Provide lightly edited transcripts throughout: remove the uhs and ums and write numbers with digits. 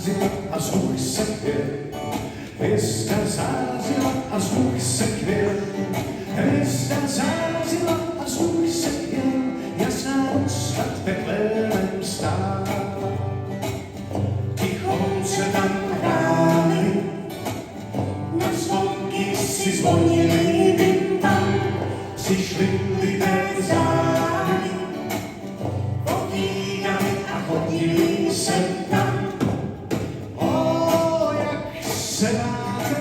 zázila a zvuk se chvěl. Hvězda zázila a zvuk se chvěl. Hvězda zázila a zvuk se chvěl. Jasná noc nad peklem stála. Tichonce tam hráli, na zvonky si zvonili vím tam. Přišli lidé zády, povídali a chodili sem tam. O, jak se máte?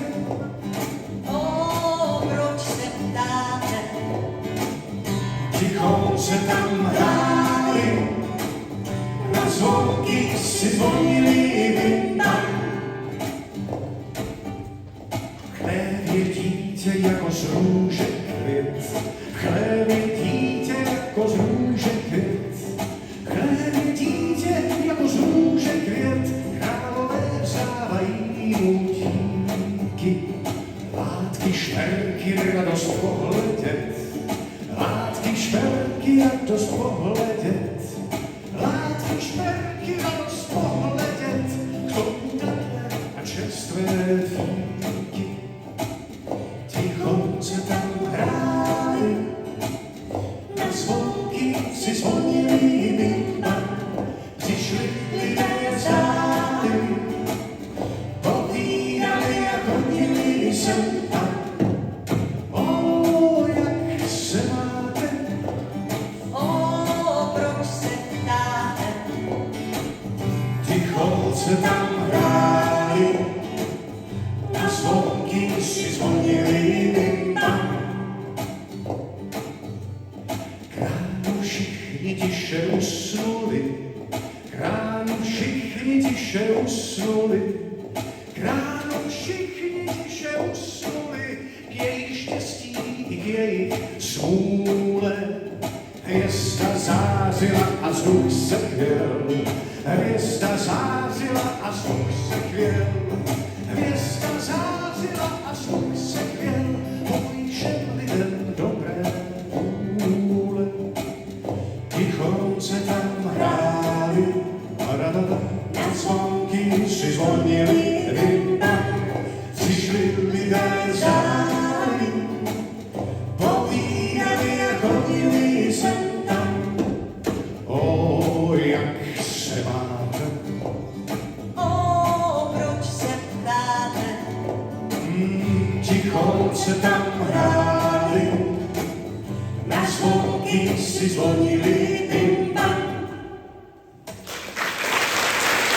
O, proč se ptáte? Tichonce tam hráli, na zvonky si zvonili vím tam. Chléb je dítě jako z růže květ, chléb je dítě jako z růže květ, chléb je dítě jako z růže květ, králové vzávají mu díky. Látky, šperky, radost pohledět, látky, šperky, radost pohledět, látky, šperky, radost pohledět, k tomu takhle a čerstvé fíky. Tichonce tam hráli, na zvonky si zvonili vím tam. Přišli lidé zády, povídali a chodili sem tam. O, jak se máte? O, proč se ptáte? Tichonce tam hráli, na zvonky si zvonili vím tam. Kránu všichni tiše usnuli, kránu všichni tiše usnuli, kránu všichni tiše usnuli, k jejich štěstí i k jejich smůle. Hvězda zářila a zvuk se chvěl, hvězda zářila a zvuk se chvěl, hvězda zářila a zvuk se chvěl, poví všem lidem dobré vůle. Tichonce tam hráli, na zvonky si zvonili vím tam. Přišli lidé zády, povídali a chodili sem tam. O, jak se máte? O, proč se ptáte? Tichonce tam hráli, na zvonky si zvonili